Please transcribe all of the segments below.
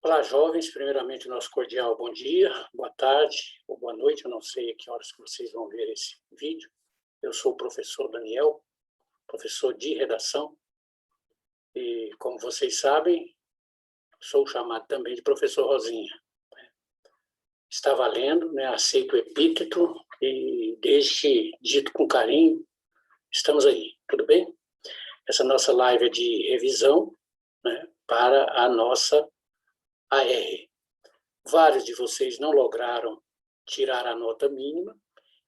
Olá, jovens. Primeiramente, nosso cordial bom dia, boa tarde ou boa noite. Eu não sei a que horas que vocês vão ver esse vídeo. Eu sou o professor Daniel, professor de redação. E, como vocês sabem, sou chamado também de professor Rosinha. Está valendo, né? Aceito o epíteto e, desde que dito com carinho, estamos aí, tudo bem? Essa nossa live é de revisão, né, para a nossa AR. Vários de vocês não lograram tirar a nota mínima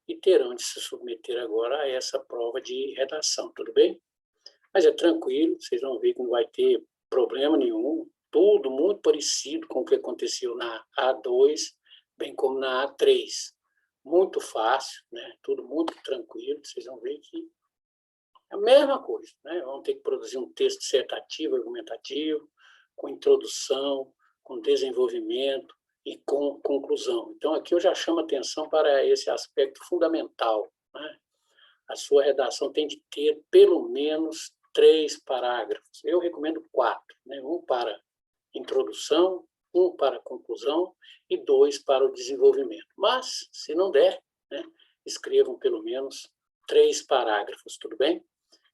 e terão de se submeter agora a essa prova de redação, tudo bem? Mas é tranquilo, vocês vão ver que não vai ter problema nenhum, tudo muito parecido com o que aconteceu na A2, bem como na A3. Muito fácil, né? Tudo muito tranquilo, vocês vão ver que é a mesma coisa, né? Vão ter que produzir um texto dissertativo, argumentativo, com introdução, com desenvolvimento e com conclusão. Então, aqui eu já chamo atenção para esse aspecto fundamental, né? A sua redação tem de ter pelo menos 3 parágrafos. Eu recomendo 4, né? Um para introdução, um para conclusão e 2 para o desenvolvimento. Mas, se não der, né, escrevam pelo menos 3 parágrafos, tudo bem?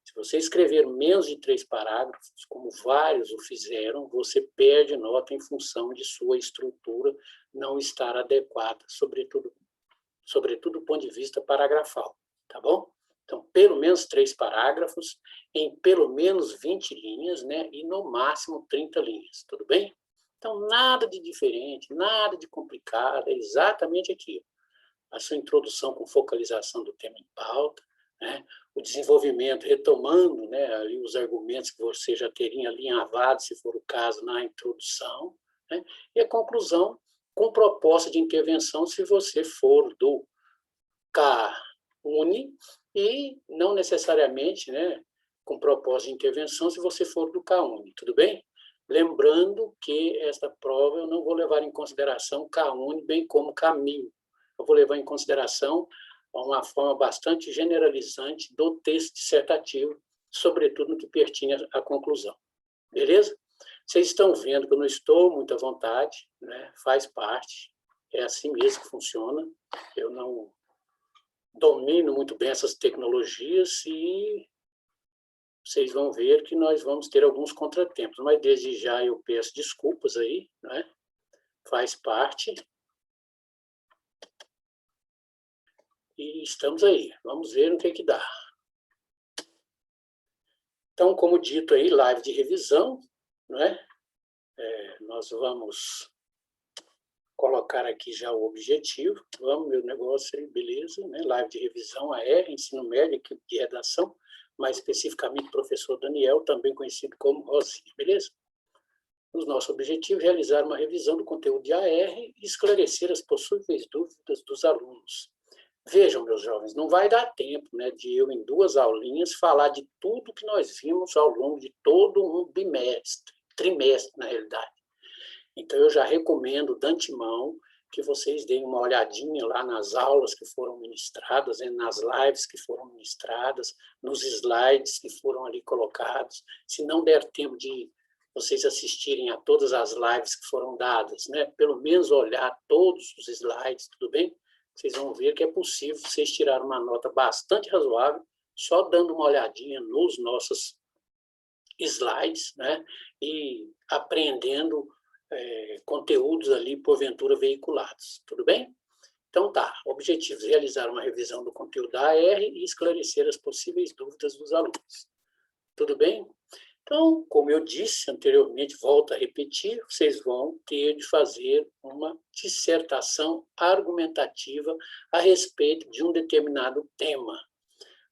Se você escrever menos de 3 parágrafos, como vários o fizeram, você perde nota em função de sua estrutura não estar adequada, sobretudo do ponto de vista paragrafal, tá bom? Então, pelo menos 3 parágrafos, em pelo menos 20 linhas, né? E no máximo 30 linhas, tudo bem? Então, nada de diferente, nada de complicado, é exatamente aquilo. A sua introdução com focalização do tema em pauta, né? O desenvolvimento, retomando, né, ali os argumentos que você já teria alinhavado, se for o caso, na introdução, né? E a conclusão com proposta de intervenção, se você for do CAUNI, e não necessariamente, né, com proposta de intervenção, se você for do CAUNI, tudo bem? Lembrando que esta prova eu não vou levar em consideração CAUNI, bem como caminho. Eu vou levar em consideração uma forma bastante generalizante do texto dissertativo, sobretudo no que pertinha à conclusão. Beleza? Vocês estão vendo que eu não estou muito à vontade, né? Faz parte, é assim mesmo que funciona. Eu não domino muito bem essas tecnologias e vocês vão ver que nós vamos ter alguns contratempos, mas desde já eu peço desculpas aí, né? Faz parte. E estamos aí, vamos ver o que dá. Então, como dito aí, live de revisão, né? Nós vamos colocar aqui já o objetivo. Vamos, meu negócio aí, beleza, né? Live de revisão, AR, ensino médio, equipe de redação, mais especificamente professor Daniel, também conhecido como Rosinha, beleza? O nosso objetivo é realizar uma revisão do conteúdo de AR e esclarecer as possíveis dúvidas dos alunos. Vejam, meus jovens, não vai dar tempo, né, de eu, em 2 aulinhas, falar de tudo que nós vimos ao longo de todo um bimestre, trimestre, na realidade. Então, eu já recomendo de antemão que vocês deem uma olhadinha lá nas aulas que foram ministradas, né, nas lives que foram ministradas, nos slides que foram ali colocados. Se não der tempo de vocês assistirem a todas as lives que foram dadas, né, pelo menos olhar todos os slides, tudo bem? Vocês vão ver que é possível vocês tirarem uma nota bastante razoável só dando uma olhadinha nos nossos slides, né, e apreendendo conteúdos ali, porventura, veiculados. Tudo bem? Então, tá. Objetivos: realizar uma revisão do conteúdo da AR e esclarecer as possíveis dúvidas dos alunos. Tudo bem? Então, como eu disse anteriormente, volto a repetir, vocês vão ter de fazer uma dissertação argumentativa a respeito de um determinado tema.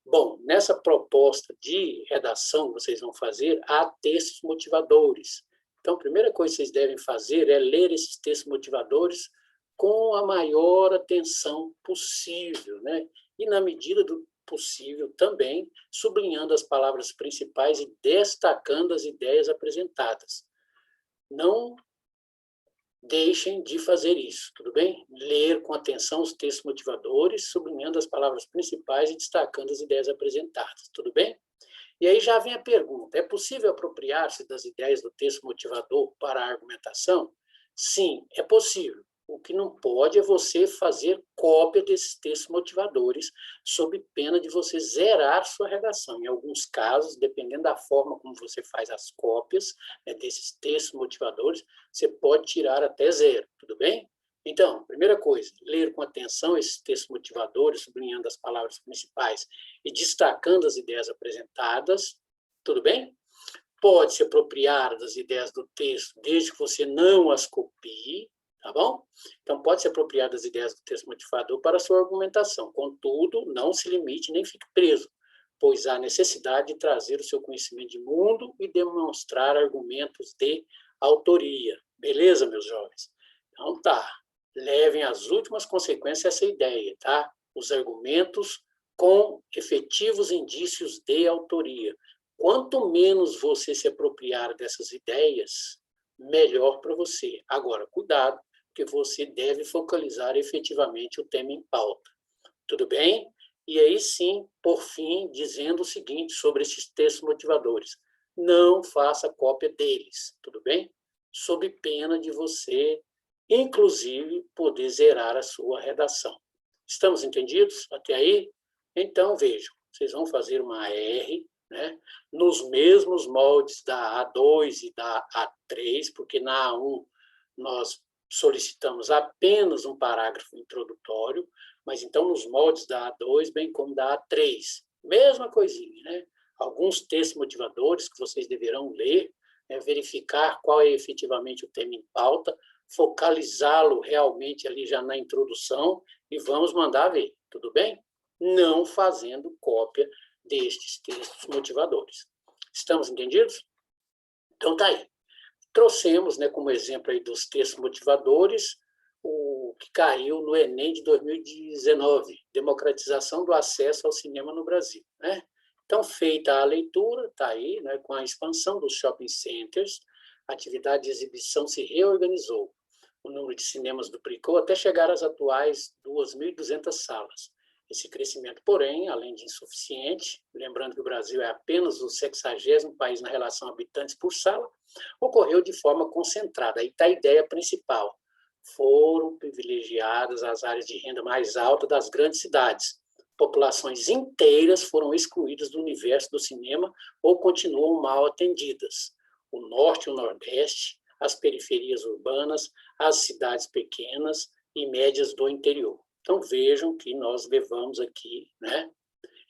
Bom, nessa proposta de redação que vocês vão fazer, há textos motivadores. Então, a primeira coisa que vocês devem fazer é ler esses textos motivadores com a maior atenção possível, né? E, na medida do possível, também sublinhando as palavras principais e destacando as ideias apresentadas. Não deixem de fazer isso, tudo bem? Ler com atenção os textos motivadores, sublinhando as palavras principais e destacando as ideias apresentadas, tudo bem? E aí já vem a pergunta: é possível apropriar-se das ideias do texto motivador para a argumentação? Sim, é possível. O que não pode é você fazer cópia desses textos motivadores, sob pena de você zerar sua redação. Em alguns casos, dependendo da forma como você faz as cópias, né, desses textos motivadores, você pode tirar até zero, tudo bem? Então, primeira coisa, ler com atenção esses textos motivadores, sublinhando as palavras principais e destacando as ideias apresentadas, tudo bem? Pode se apropriar das ideias do texto, desde que você não as copie, tá bom? Então, pode se apropriar das ideias do texto motivador para a sua argumentação. Contudo, não se limite nem fique preso, pois há necessidade de trazer o seu conhecimento de mundo e demonstrar argumentos de autoria. Beleza, meus jovens? Então, tá. Levem às últimas consequências essa ideia, tá? Os argumentos com efetivos indícios de autoria. Quanto menos você se apropriar dessas ideias, melhor para você. Agora, cuidado, porque você deve focalizar efetivamente o tema em pauta. Tudo bem? E aí sim, por fim, dizendo o seguinte sobre esses textos motivadores. Não faça cópia deles, tudo bem? Sob pena de você, inclusive, poder zerar a sua redação. Estamos entendidos até aí? Então, vejam, vocês vão fazer uma R, né, nos mesmos moldes da A2 e da A3, porque na A1 nós solicitamos apenas um parágrafo introdutório, mas então nos moldes da A2, bem como da A3. Mesma coisinha, né? Alguns textos motivadores que vocês deverão ler, né, verificar qual é efetivamente o tema em pauta, focalizá-lo realmente ali já na introdução e vamos mandar ver, tudo bem? Não fazendo cópia destes textos motivadores. Estamos entendidos? Então tá aí. Trouxemos, né, como exemplo aí dos textos motivadores, o que caiu no Enem de 2019, democratização do acesso ao cinema no Brasil, né? Então, feita a leitura, está aí, né, com a expansão dos shopping centers, a atividade de exibição se reorganizou. O número de cinemas duplicou até chegar às atuais 2.200 salas. Esse crescimento, porém, além de insuficiente, lembrando que o Brasil é apenas o 60º país na relação habitantes por sala, ocorreu de forma concentrada. Aí está a ideia principal. Foram privilegiadas as áreas de renda mais alta das grandes cidades. Populações inteiras foram excluídas do universo do cinema ou continuam mal atendidas. O norte e o nordeste, as periferias urbanas, as cidades pequenas e médias do interior. Então, vejam que nós levamos aqui, né,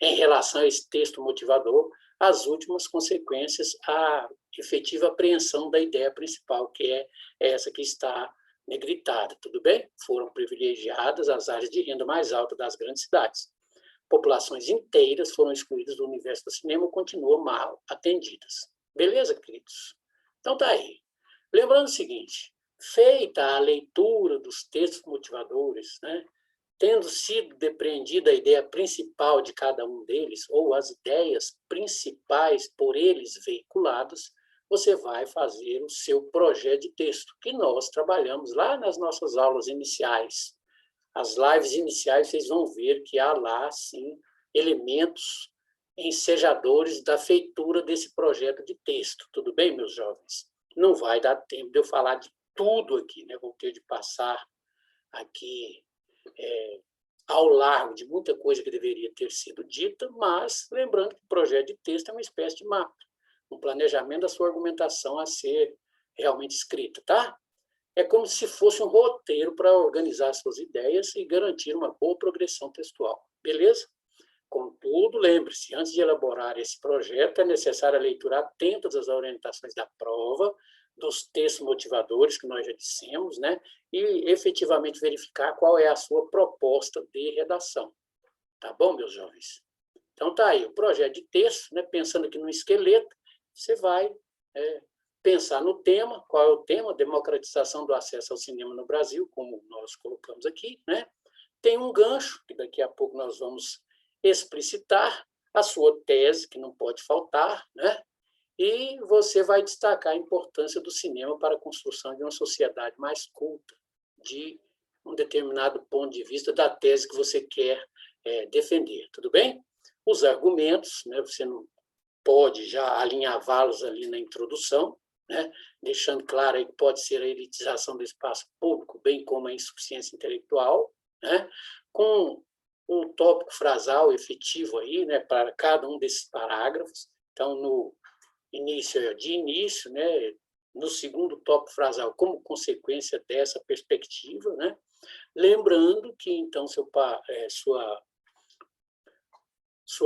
em relação a esse texto motivador, as últimas consequências, a efetiva apreensão da ideia principal, que é essa que está negritada, tudo bem? Foram privilegiadas as áreas de renda mais alta das grandes cidades. Populações inteiras foram excluídas do universo do cinema e continuam mal atendidas. Beleza, queridos? Então tá aí. Lembrando o seguinte, feita a leitura dos textos motivadores, né, tendo sido depreendida a ideia principal de cada um deles, ou as ideias principais por eles veiculadas, você vai fazer o seu projeto de texto, que nós trabalhamos lá nas nossas aulas iniciais. As lives iniciais, vocês vão ver que há lá, sim, elementos ensejadores da feitura desse projeto de texto. Tudo bem, meus jovens? Não vai dar tempo de eu falar de tudo aqui, né? Vou ter de passar aqui ao largo de muita coisa que deveria ter sido dita, mas lembrando que o projeto de texto é uma espécie de mapa, um planejamento da sua argumentação a ser realmente escrita, tá? É como se fosse um roteiro para organizar suas ideias e garantir uma boa progressão textual, beleza? Contudo, lembre-se, antes de elaborar esse projeto, é necessária a leitura atenta das orientações da prova, dos textos motivadores, que nós já dissemos, né? E efetivamente verificar qual é a sua proposta de redação. Tá bom, meus jovens? Então, tá aí, o projeto de texto, né? Pensando aqui no esqueleto, você vai pensar no tema, qual é o tema? Democratização do acesso ao cinema no Brasil, como nós colocamos aqui, né? Tem um gancho, que daqui a pouco nós vamos explicitar, a sua tese, que não pode faltar, né? E você vai destacar a importância do cinema para a construção de uma sociedade mais culta, de um determinado ponto de vista da tese que você quer defender, tudo bem? Os argumentos, né, você não pode já alinhavá-los ali na introdução, né? Deixando claro aí que pode ser a elitização do espaço público, bem como a insuficiência intelectual, né? Com um tópico frasal efetivo aí, né, para cada um desses parágrafos. Então, no início, de início, né, no segundo tópico frasal, como consequência dessa perspectiva, né? Lembrando que, então, sua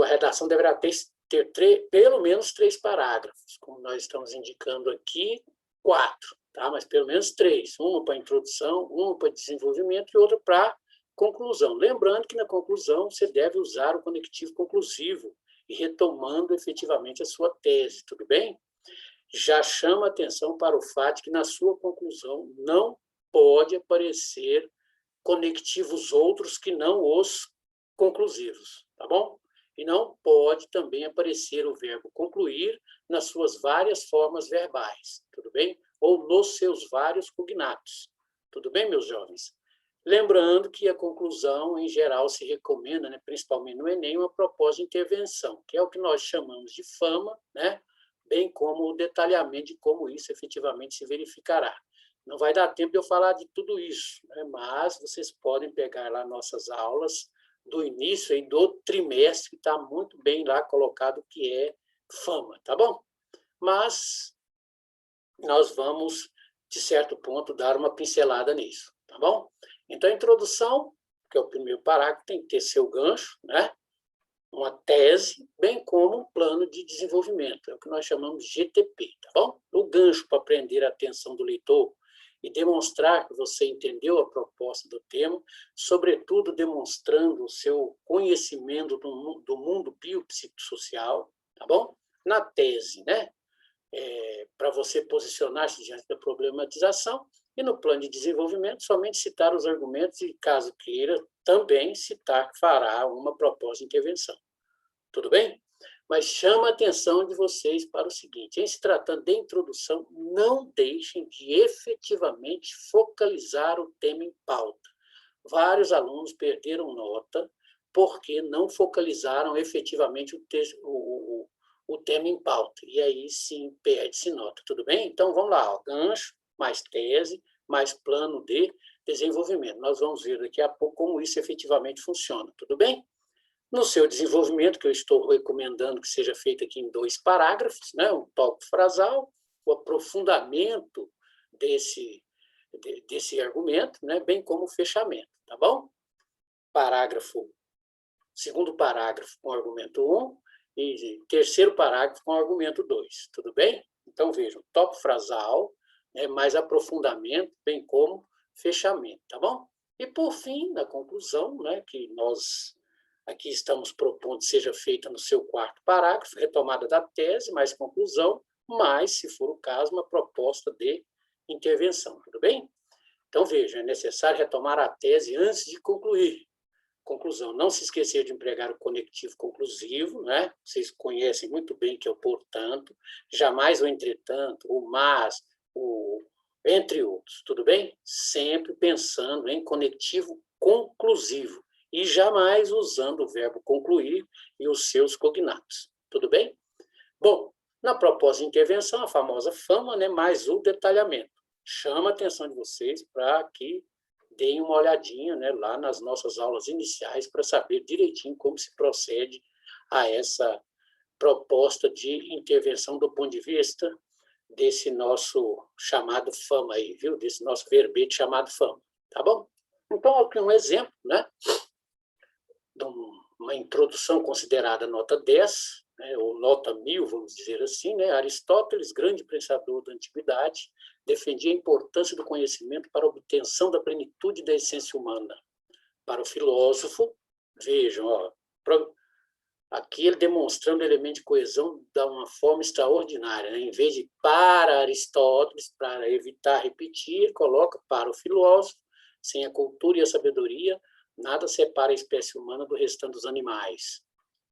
redação deverá ter pelo menos 3 parágrafos, como nós estamos indicando aqui, 4, tá? Mas pelo menos 3, uma para introdução, uma para desenvolvimento e outra para conclusão. Lembrando que na conclusão você deve usar o conectivo conclusivo e retomando efetivamente a sua tese, tudo bem? Já chama atenção para o fato que na sua conclusão não pode aparecer conectivos outros que não os conclusivos, tá bom? E não pode também aparecer o verbo concluir nas suas várias formas verbais, tudo bem? Ou nos seus vários cognatos, tudo bem, meus jovens? Lembrando que a conclusão, em geral, se recomenda, né, principalmente no Enem, uma proposta de intervenção, que é o que nós chamamos de fama, né, bem como o detalhamento de como isso efetivamente se verificará. Não vai dar tempo de eu falar de tudo isso, né, mas vocês podem pegar lá nossas aulas do início aí do trimestre, que está muito bem lá colocado o que é fama, tá bom? Mas nós vamos, de certo ponto, dar uma pincelada nisso, tá bom? Então, a introdução, que é o primeiro parágrafo, tem que ter seu gancho, né? Uma tese, bem como um plano de desenvolvimento, é o que nós chamamos de GTP, tá bom? O gancho para prender a atenção do leitor e demonstrar que você entendeu a proposta do tema, sobretudo demonstrando o seu conhecimento do mundo biopsicossocial, tá bom? Na tese, né? Para você posicionar-se diante da problematização, e no plano de desenvolvimento, somente citar os argumentos e, caso queira, também citar que fará uma proposta de intervenção. Tudo bem? Mas chama a atenção de vocês para o seguinte: em se tratando de introdução, não deixem de efetivamente focalizar o tema em pauta. Vários alunos perderam nota porque não focalizaram efetivamente o tema em pauta. E aí sim perde-se nota. Tudo bem? Então vamos lá: ó, gancho, mais tese, mais plano de desenvolvimento. Nós vamos ver daqui a pouco como isso efetivamente funciona. Tudo bem? No seu desenvolvimento, que eu estou recomendando que seja feito aqui em 2 parágrafos, né? Um tópico frasal, o aprofundamento desse argumento, né? Bem como o fechamento, tá bom? Segundo parágrafo com o argumento 1 e terceiro parágrafo com o argumento 2, tudo bem? Então, vejam, tópico frasal, né? Mais aprofundamento, bem como fechamento, tá bom? E, por fim, na conclusão, né? Que nós aqui estamos propondo que seja feita no seu 4º parágrafo, retomada da tese, mais conclusão, mais, se for o caso, uma proposta de intervenção, tudo bem? Então, veja, é necessário retomar a tese antes de concluir. Conclusão, não se esquecer de empregar o conectivo conclusivo, né? Vocês conhecem muito bem que é o portanto, jamais o entretanto, o mas, o entre outros, tudo bem? Sempre pensando em conectivo conclusivo e jamais usando o verbo concluir e os seus cognatos, tudo bem? Bom, na proposta de intervenção, a famosa fama, né, mais o detalhamento. Chama a atenção de vocês para que deem uma olhadinha, né, lá nas nossas aulas iniciais para saber direitinho como se procede a essa proposta de intervenção do ponto de vista desse nosso chamado fama aí, viu? Desse nosso verbete chamado fama, tá bom? Então, aqui um exemplo, né, de uma introdução considerada nota 10, né, ou nota 1000, vamos dizer assim, né? Aristóteles, grande pensador da antiguidade, defendia a importância do conhecimento para a obtenção da plenitude da essência humana. Para o filósofo, vejam, ó, aqui ele demonstrando o elemento de coesão de uma forma extraordinária, né? Em vez de para Aristóteles, para evitar repetir, coloca para o filósofo, sem a cultura e a sabedoria, nada separa a espécie humana do restante dos animais.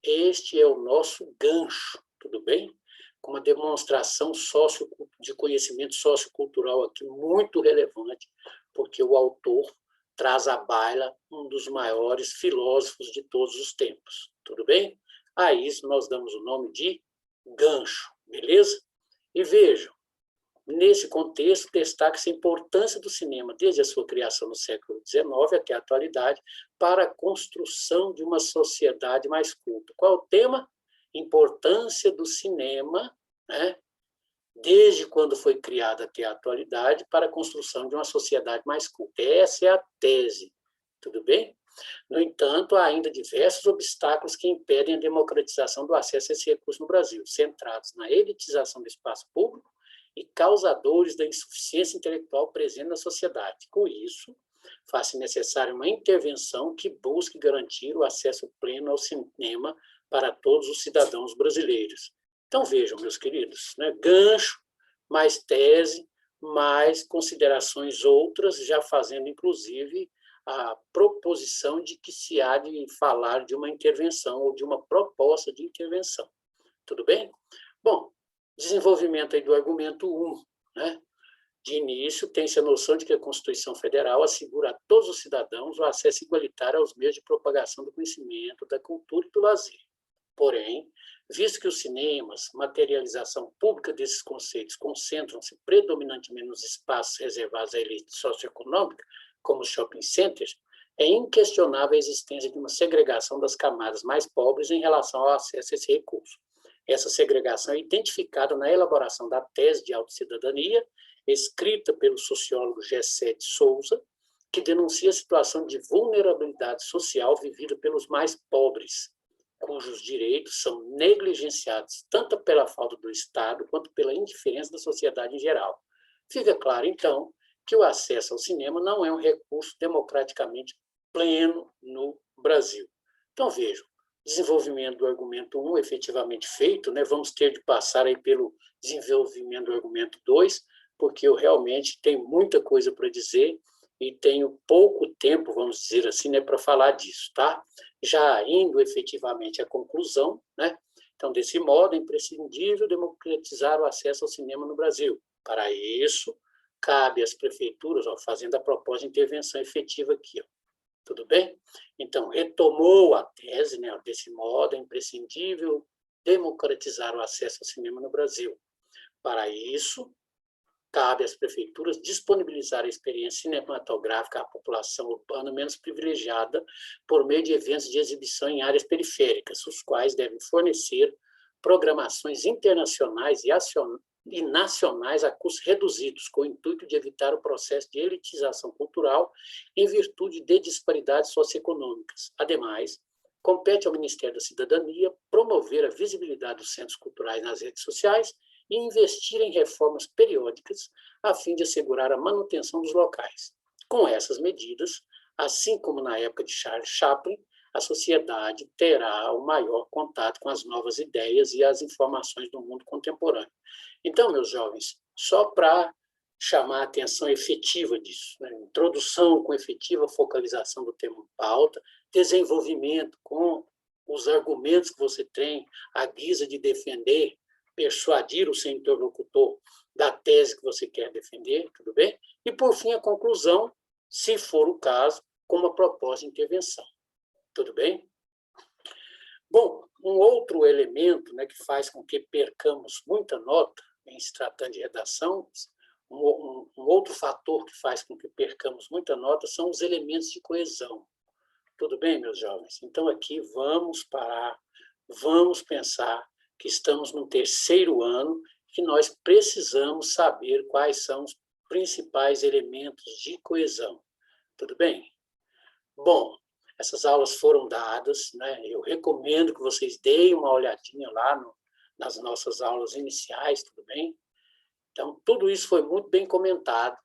Este é o nosso gancho, tudo bem? Com uma demonstração de conhecimento sociocultural aqui muito relevante, porque o autor traz à baila um dos maiores filósofos de todos os tempos, tudo bem? A isso nós damos o nome de gancho, beleza? E vejam, Nesse contexto, destaca-se a importância do cinema, desde a sua criação no século XIX até a atualidade, para a construção de uma sociedade mais culta. Qual é o tema? Importância do cinema, né, desde quando foi criado até a atualidade, para a construção de uma sociedade mais culta. Essa é a tese, tudo bem? No entanto, há ainda diversos obstáculos que impedem a democratização do acesso a esse recurso no Brasil, centrados na elitização do espaço público e causadores da insuficiência intelectual presente na sociedade. Com isso, faz-se necessária uma intervenção que busque garantir o acesso pleno ao cinema para todos os cidadãos brasileiros. Então, vejam, meus queridos, né? Gancho, mais tese, mais considerações outras, já fazendo, inclusive, a proposição de que se há de falar de uma intervenção ou de uma proposta de intervenção. Tudo bem? Bom, desenvolvimento aí do argumento 1, né? De início, tem-se a noção de que a Constituição Federal assegura a todos os cidadãos o acesso igualitário aos meios de propagação do conhecimento, da cultura e do lazer. Porém, visto que os cinemas, materialização pública desses conceitos, concentram-se predominantemente nos espaços reservados à elite socioeconômica, como os shopping centers, é inquestionável a existência de uma segregação das camadas mais pobres em relação ao acesso a esse recurso. Essa segregação é identificada na elaboração da tese de autocidadania, escrita pelo sociólogo Gessé de Souza, que denuncia a situação de vulnerabilidade social vivida pelos mais pobres, cujos direitos são negligenciados tanto pela falta do Estado quanto pela indiferença da sociedade em geral. Fica claro, então, que o acesso ao cinema não é um recurso democraticamente pleno no Brasil. Então, vejam, desenvolvimento do argumento 1 efetivamente feito, né? Vamos ter de passar aí pelo desenvolvimento do argumento 2, porque eu realmente tenho muita coisa para dizer e tenho pouco tempo, vamos dizer assim, né, para falar disso, tá? Já indo efetivamente à conclusão, né? Então, desse modo, é imprescindível democratizar o acesso ao cinema no Brasil. Para isso, cabe às prefeituras, ó, fazendo a proposta de intervenção efetiva aqui, ó. Tudo bem? Então, retomou a tese, né, desse modo, é imprescindível democratizar o acesso ao cinema no Brasil. Para isso, cabe às prefeituras disponibilizar a experiência cinematográfica à população urbana menos privilegiada por meio de eventos de exibição em áreas periféricas, os quais devem fornecer programações internacionais e nacionais a custos reduzidos, com o intuito de evitar o processo de elitização cultural em virtude de disparidades socioeconômicas. Ademais, compete ao Ministério da Cidadania promover a visibilidade dos centros culturais nas redes sociais e investir em reformas periódicas a fim de assegurar a manutenção dos locais. Com essas medidas, assim como na época de Charles Chaplin, a sociedade terá o maior contato com as novas ideias e as informações do mundo contemporâneo. Então, meus jovens, só para chamar a atenção efetiva disso, né? Introdução com efetiva focalização do tema em pauta, desenvolvimento com os argumentos que você tem, à guisa de defender, persuadir o seu interlocutor da tese que você quer defender, tudo bem? E, por fim, a conclusão, se for o caso, com uma proposta de intervenção. Tudo bem? Bom, um outro elemento, né, que faz com que percamos muita nota em se tratando de redação, um outro fator que faz com que percamos muita nota são os elementos de coesão. Tudo bem, meus jovens? Então, aqui vamos parar, vamos pensar que estamos no terceiro ano, que nós precisamos saber quais são os principais elementos de coesão. Tudo bem? Bom, essas aulas foram dadas, né? Eu recomendo que vocês deem uma olhadinha lá nas nossas aulas iniciais, tudo bem? Então, tudo isso foi muito bem comentado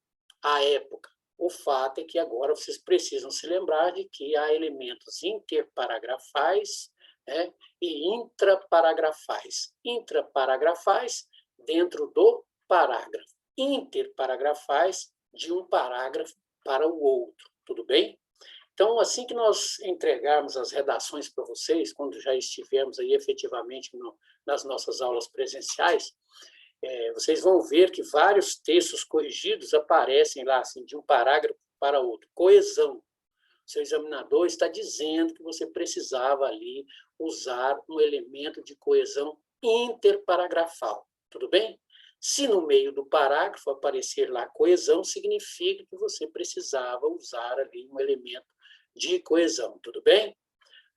à época. O fato é que agora vocês precisam se lembrar de que há elementos interparagrafais, né, e intraparagrafais. Intraparagrafais dentro do parágrafo. Interparagrafais de um parágrafo para o outro. Tudo bem? Então, assim que nós entregarmos as redações para vocês, quando já estivermos aí efetivamente nas nossas aulas presenciais, vocês vão ver que vários textos corrigidos aparecem lá, assim, de um parágrafo para outro. Coesão. O seu examinador está dizendo que você precisava ali usar um elemento de coesão interparagrafal. Tudo bem? Se no meio do parágrafo aparecer lá coesão, significa que você precisava usar ali um elemento de coesão, tudo bem?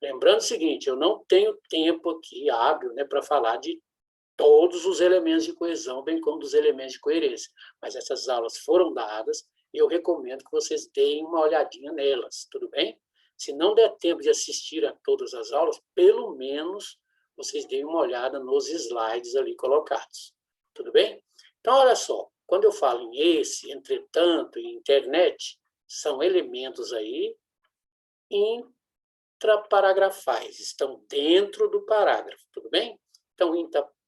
Lembrando o seguinte, eu não tenho tempo aqui hábil, né, para falar de todos os elementos de coesão, bem como dos elementos de coerência, mas essas aulas foram dadas e eu recomendo que vocês deem uma olhadinha nelas, tudo bem? Se não der tempo de assistir a todas as aulas, pelo menos vocês deem uma olhada nos slides ali colocados, tudo bem? Então, olha só, quando eu falo em esse, entretanto e internet, são elementos aí intraparagrafais, estão dentro do parágrafo, tudo bem? Então,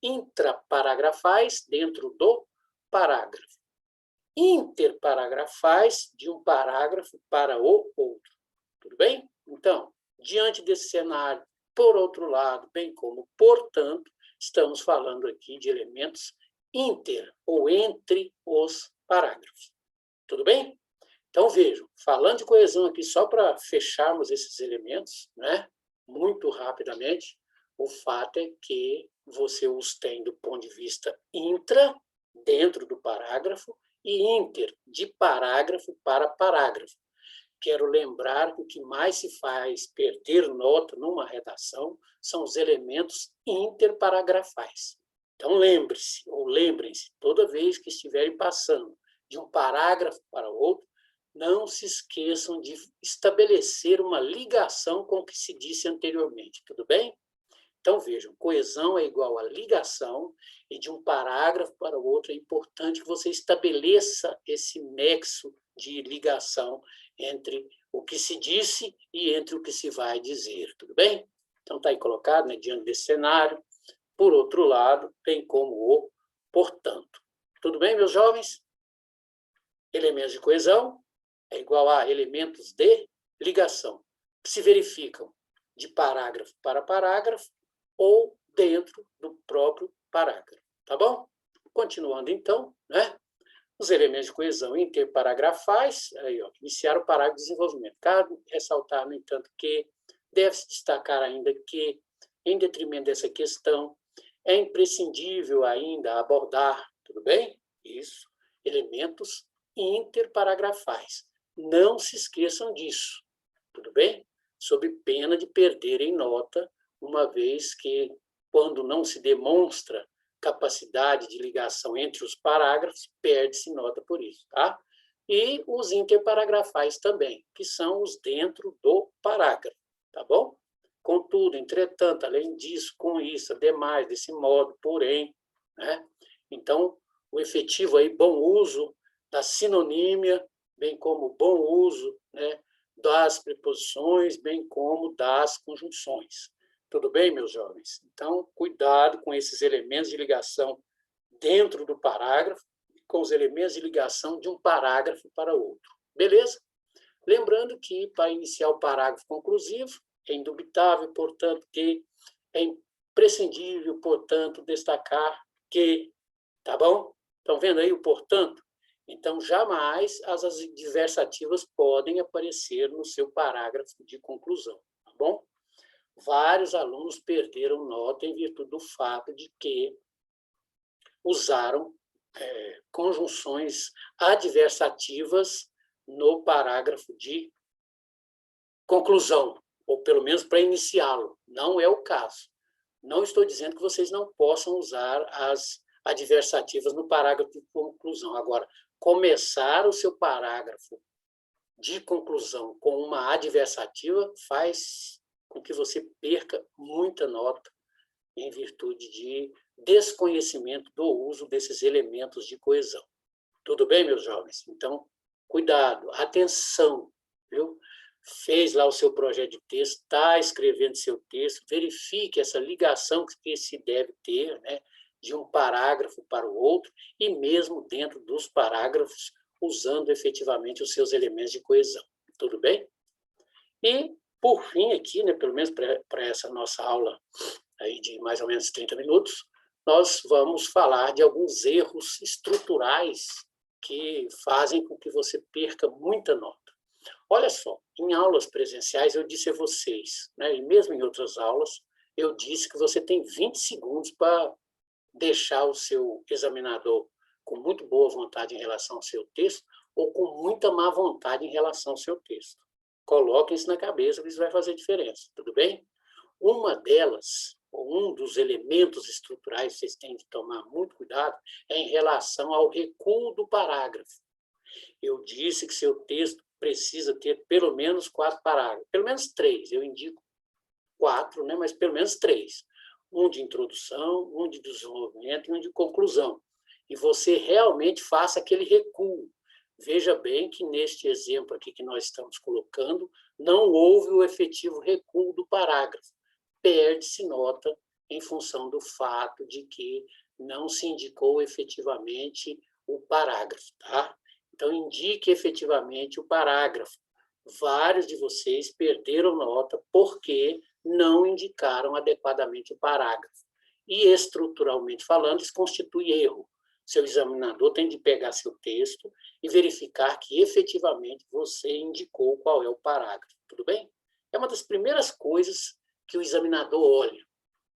intraparagrafais dentro do parágrafo. Interparagrafais de um parágrafo para o outro, tudo bem? Então, diante desse cenário, por outro lado, bem como portanto, estamos falando aqui de elementos inter ou entre os parágrafos, tudo bem? Então, vejam, falando de coesão aqui, só para fecharmos esses elementos, né, muito rapidamente, o fato é que você os tem do ponto de vista intra, dentro do parágrafo, e inter, de parágrafo para parágrafo. Quero lembrar que o que mais se faz perder nota numa redação são os elementos interparagrafais. Então, lembre-se, ou lembrem-se, toda vez que estiverem passando de um parágrafo para outro, não se esqueçam de estabelecer uma ligação com o que se disse anteriormente, tudo bem? Então, vejam, coesão é igual a ligação, e de um parágrafo para o outro é importante que você estabeleça esse nexo de ligação entre o que se disse e entre o que se vai dizer, tudo bem? Então, está aí colocado, né, diante desse cenário. Por outro lado, tem como o portanto. Tudo bem, meus jovens? Elementos de coesão é igual a elementos de ligação, que se verificam de parágrafo para parágrafo ou dentro do próprio parágrafo, tá bom? Continuando, então, né? Os elementos de coesão interparagrafais, aí, ó, iniciar o parágrafo de desenvolvimento. Cabe ressaltar, no entanto, que deve-se destacar ainda que, em detrimento dessa questão, é imprescindível ainda abordar, tudo bem? Isso, elementos interparagrafais. Não se esqueçam disso, tudo bem? Sob pena de perderem nota, uma vez que, quando não se demonstra capacidade de ligação entre os parágrafos, perde-se nota por isso, tá? E os interparagrafais também, que são os dentro do parágrafo, tá bom? Contudo, entretanto, além disso, com isso, ademais, desse modo, porém, né? Então, o efetivo aí, bom uso da sinonímia, bem como bom uso, né, das preposições, bem como das conjunções. Tudo bem, meus jovens? Então, cuidado com esses elementos de ligação dentro do parágrafo, com os elementos de ligação de um parágrafo para outro. Beleza? Lembrando que, para iniciar o parágrafo conclusivo, é indubitável, portanto, que é imprescindível, portanto, destacar que, tá bom? Estão vendo aí o portanto? Então, jamais as adversativas podem aparecer no seu parágrafo de conclusão, tá bom? Vários alunos perderam nota em virtude do fato de que usaram conjunções adversativas no parágrafo de conclusão, ou pelo menos para iniciá-lo. Não é o caso. Não estou dizendo que vocês não possam usar as adversativas no parágrafo de conclusão. Agora, começar o seu parágrafo de conclusão com uma adversativa faz com que você perca muita nota em virtude de desconhecimento do uso desses elementos de coesão. Tudo bem, meus jovens? Então, cuidado, atenção, viu? Fez lá o seu projeto de texto, está escrevendo seu texto, verifique essa ligação que se deve ter, né, de um parágrafo para o outro, e mesmo dentro dos parágrafos, usando efetivamente os seus elementos de coesão. Tudo bem? E, por fim, aqui, né, pelo menos para essa nossa aula aí de mais ou menos 30 minutos, nós vamos falar de alguns erros estruturais que fazem com que você perca muita nota. Olha só, em aulas presenciais eu disse a vocês, né, e mesmo em outras aulas, eu disse que você tem 20 segundos para deixar o seu examinador com muito boa vontade em relação ao seu texto ou com muita má vontade em relação ao seu texto. Coloquem isso na cabeça, que isso vai fazer diferença, tudo bem? Uma delas, ou um dos elementos estruturais que vocês têm de tomar muito cuidado, é em relação ao recuo do parágrafo. Eu disse que seu texto precisa ter pelo menos 4 parágrafos, pelo menos 3, eu indico 4, né, mas pelo menos 3. Um de introdução, um de desenvolvimento e um de conclusão. E você realmente faça aquele recuo. Veja bem que neste exemplo aqui que nós estamos colocando, não houve o efetivo recuo do parágrafo. Perde-se nota em função do fato de que não se indicou efetivamente o parágrafo, tá? Então, indique efetivamente o parágrafo. Vários de vocês perderam nota porque não indicaram adequadamente o parágrafo. E, estruturalmente falando, isso constitui erro. Seu examinador tem de pegar seu texto e verificar que, efetivamente, você indicou qual é o parágrafo. Tudo bem? É uma das primeiras coisas que o examinador olha,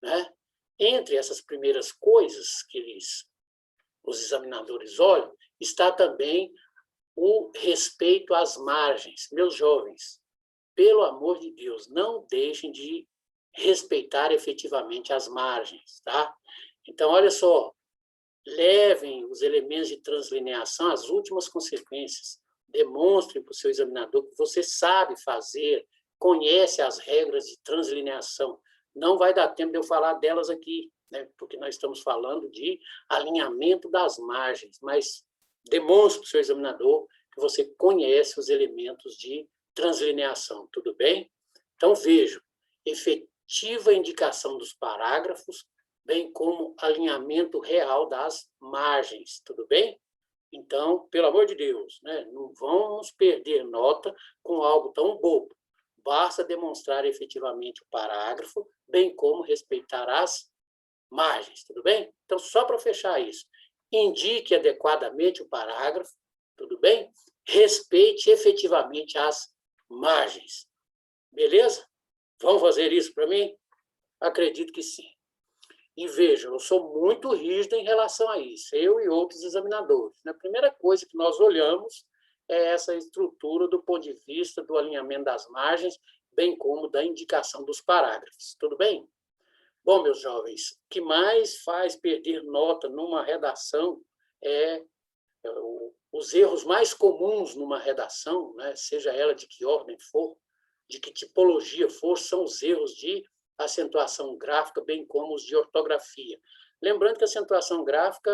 né? Entre essas primeiras coisas que os examinadores olham, está também o respeito às margens. Meus jovens, pelo amor de Deus, não deixem de respeitar efetivamente as margens, tá? Então, olha só, levem os elementos de translineação às últimas consequências. Demonstrem para o seu examinador que você sabe fazer, conhece as regras de translineação. Não vai dar tempo de eu falar delas aqui, né? Porque nós estamos falando de alinhamento das margens, mas demonstre para o seu examinador que você conhece os elementos de translineação, tudo bem? Então, vejam, efetiva indicação dos parágrafos, bem como alinhamento real das margens, tudo bem? Então, pelo amor de Deus, né, não vamos perder nota com algo tão bobo. Basta demonstrar efetivamente o parágrafo, bem como respeitar as margens, tudo bem? Então, só para fechar isso, indique adequadamente o parágrafo, tudo bem? Respeite efetivamente as margens. Beleza? Vão fazer isso para mim? Acredito que sim. E vejam, eu sou muito rígido em relação a isso, eu e outros examinadores. A primeira coisa que nós olhamos é essa estrutura do ponto de vista do alinhamento das margens, bem como da indicação dos parágrafos. Tudo bem? Bom, meus jovens, o que mais faz perder nota numa redação é os erros mais comuns numa redação, né, seja ela de que ordem for, de que tipologia for, são os erros de acentuação gráfica, bem como os de ortografia. Lembrando que a acentuação gráfica,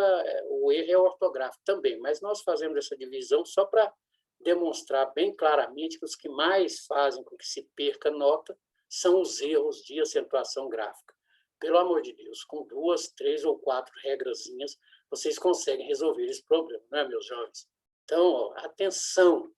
o erro é ortográfico também, mas nós fazemos essa divisão só para demonstrar bem claramente que os que mais fazem com que se perca nota são os erros de acentuação gráfica. Pelo amor de Deus, com 2, 3 ou 4 regrazinhas, vocês conseguem resolver esse problema, não é, meus jovens? Então, ó, atenção,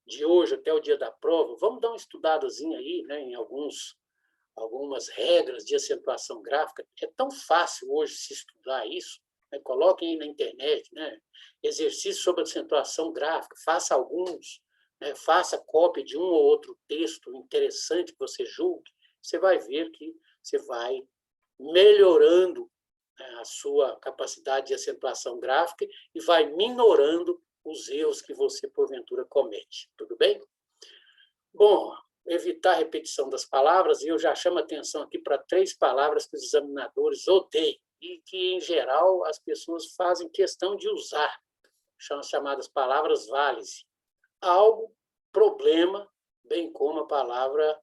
de hoje até o dia da prova, vamos dar uma estudadazinha aí, né, em algumas regras de acentuação gráfica. É tão fácil hoje se estudar isso, né? Coloquem aí na internet, né? Exercício sobre acentuação gráfica, faça alguns, né? Faça cópia de um ou outro texto interessante que você julgue, você vai ver que você vai melhorando, né, a sua capacidade de acentuação gráfica e vai minorando os erros que você, porventura, comete. Tudo bem? Bom, evitar a repetição das palavras, e eu já chamo a atenção aqui para 3 palavras que os examinadores odeiam e que, em geral, as pessoas fazem questão de usar. São as chamadas palavras vale-se. Algo, problema, bem como a palavra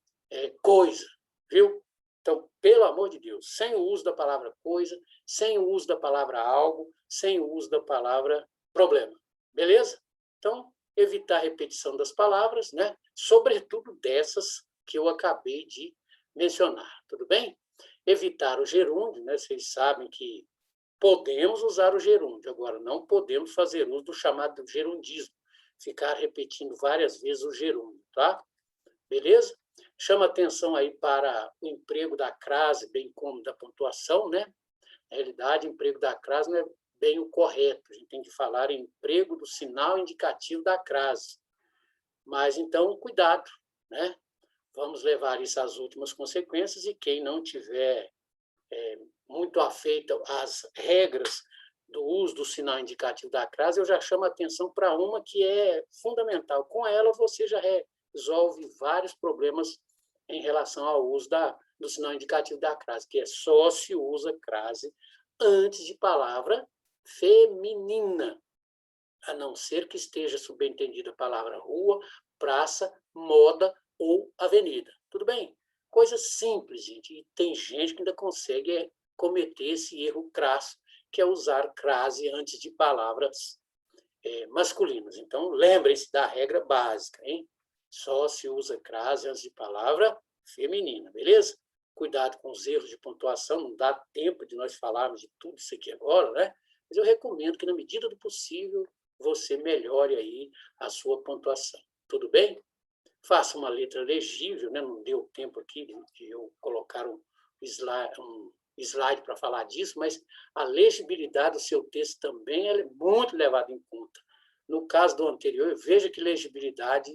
coisa, viu? Então, pelo amor de Deus, sem o uso da palavra coisa, sem o uso da palavra algo, sem o uso da palavra problema. Beleza? Então, evitar a repetição das palavras, né? Sobretudo dessas que eu acabei de mencionar. Tudo bem? Evitar o gerúndio, né? Vocês sabem que podemos usar o gerúndio, agora não podemos fazer uso do chamado gerundismo, ficar repetindo várias vezes o gerúndio, tá? Beleza? Chama atenção aí para o emprego da crase, bem como da pontuação, né? Na realidade, o emprego da crase não é bem o correto. A gente tem que falar em emprego do sinal indicativo da crase. Mas, então, cuidado, né? Vamos levar isso às últimas consequências e quem não tiver muito afeita às regras do uso do sinal indicativo da crase, eu já chamo a atenção para uma que é fundamental. Com ela, você já resolve vários problemas em relação ao uso do sinal indicativo da crase, que é só se usa crase antes de palavra feminina, a não ser que esteja subentendida a palavra rua, praça, moda ou avenida. Tudo bem? Coisa simples, gente. E tem gente que ainda consegue cometer esse erro crasso, que é usar crase antes de palavras masculinas. Então, lembrem-se da regra básica, hein? Só se usa crase antes de palavra feminina, beleza? Cuidado com os erros de pontuação, não dá tempo de nós falarmos de tudo isso aqui agora, né? Mas eu recomendo que, na medida do possível, você melhore aí a sua pontuação. Tudo bem? Faça uma letra legível, né? Não deu tempo aqui de eu colocar um slide para falar disso, mas a legibilidade do seu texto também é muito levada em conta. No caso do anterior, veja que legibilidade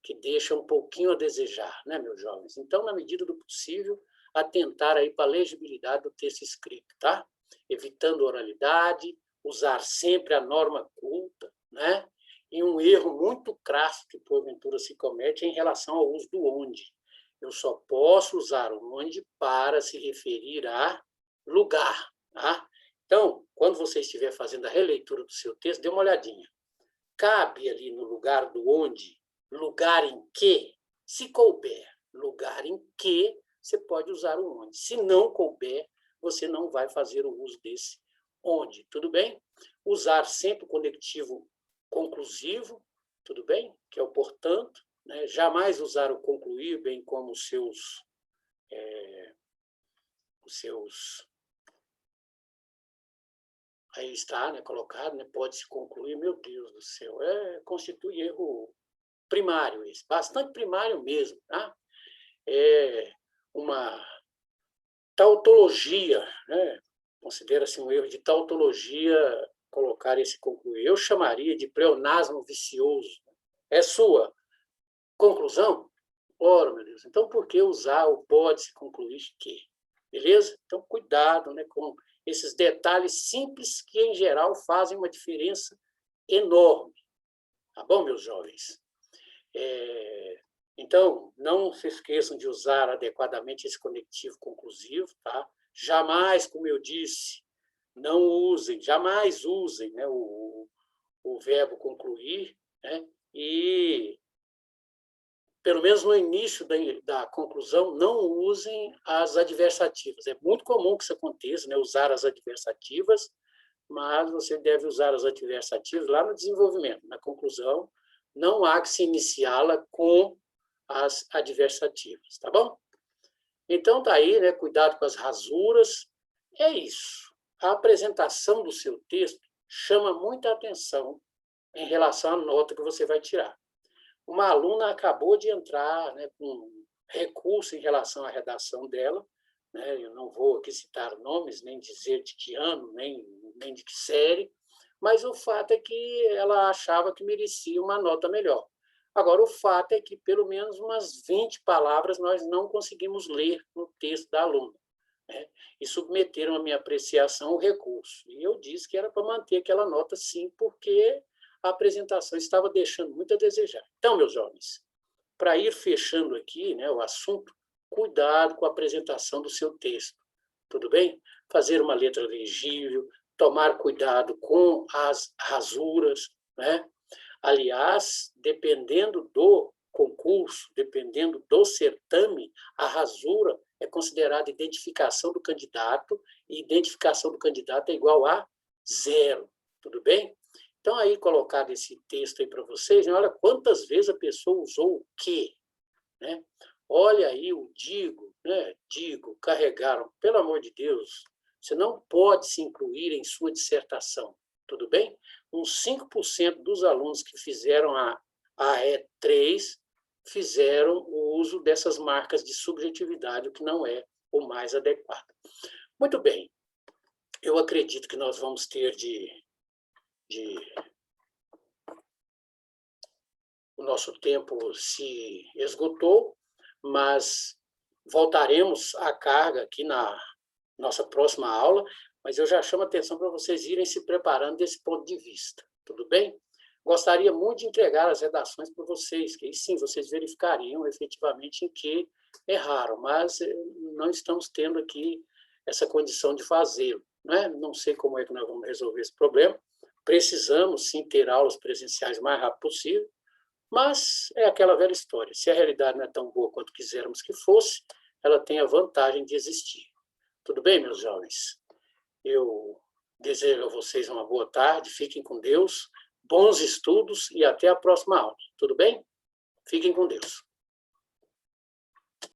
que deixa um pouquinho a desejar, né, meus jovens? Então, na medida do possível, atentar aí para a legibilidade do texto escrito, tá? Evitando oralidade, usar sempre a norma culta, né? E um erro muito crasso que, porventura, se comete é em relação ao uso do onde. Eu só posso usar o onde para se referir a lugar. Tá? Então, quando você estiver fazendo a releitura do seu texto, dê uma olhadinha. Cabe ali no lugar do onde, lugar em que, se couber, lugar em que, você pode usar o onde. Se não couber, você não vai fazer o uso desse onde. Tudo bem? Usar sempre o conectivo conclusivo, tudo bem? Que é o portanto. Né? Jamais usar o concluir, bem como os seus aí está, né, colocado, né, pode-se concluir, meu Deus do céu, constitui erro primário esse, bastante primário mesmo, tá? É uma tautologia, né? Considera-se um erro de tautologia colocar esse concluir. Eu chamaria de pleonasmo vicioso. É sua conclusão? Ora, meu Deus, então por que usar o pode-se concluir que? Beleza? Então, cuidado, né, com esses detalhes simples que, em geral, fazem uma diferença enorme. Tá bom, meus jovens? Então, não se esqueçam de usar adequadamente esse conectivo conclusivo, tá? Jamais, como eu disse, não usem, jamais usem, né, o verbo concluir, né? E pelo menos no início da conclusão, não usem as adversativas. É muito comum que isso aconteça, né? Usar as adversativas, mas você deve usar as adversativas lá no desenvolvimento. Na conclusão, não há que se iniciá-la com as adversativas, tá bom? Então, tá aí, né? Cuidado com as rasuras. É isso. A apresentação do seu texto chama muita atenção em relação à nota que você vai tirar. Uma aluna acabou de entrar, né, com recurso em relação à redação dela, né, eu não vou aqui citar nomes, nem dizer de que ano, nem de que série, mas o fato é que ela achava que merecia uma nota melhor. Agora, o fato é que pelo menos umas 20 palavras nós não conseguimos ler no texto da aluna, né, e submeteram a minha apreciação o recurso. E eu disse que era para manter aquela nota sim, porque a apresentação estava deixando muito a desejar. Então, meus jovens, para ir fechando aqui, né, o assunto, cuidado com a apresentação do seu texto, tudo bem? Fazer uma letra legível, tomar cuidado com as rasuras, né? Aliás, dependendo do concurso, dependendo do certame, a rasura é considerada identificação do candidato, e identificação do candidato é igual a 0, tudo bem? Então, aí, colocado esse texto aí para vocês, né? Olha quantas vezes a pessoa usou o que, né? Olha aí o digo, né? Digo, carregaram. Pelo amor de Deus, você não pode se incluir em sua dissertação, tudo bem? Uns 5% dos alunos que fizeram a AE3 fizeram o uso dessas marcas de subjetividade, o que não é o mais adequado. Muito bem, eu acredito que nós vamos ter o nosso tempo se esgotou, mas voltaremos à carga aqui nossa próxima aula, mas eu já chamo a atenção para vocês irem se preparando desse ponto de vista, tudo bem? Gostaria muito de entregar as redações para vocês, que aí sim vocês verificariam efetivamente em que erraram, mas não estamos tendo aqui essa condição de fazê-lo, né? Não sei como é que nós vamos resolver esse problema. Precisamos, sim, ter aulas presenciais o mais rápido possível, mas é aquela velha história. Se a realidade não é tão boa quanto quisermos que fosse, ela tem a vantagem de existir. Tudo bem, meus jovens? Eu desejo a vocês uma boa tarde, fiquem com Deus, bons estudos e até a próxima aula. Tudo bem? Fiquem com Deus.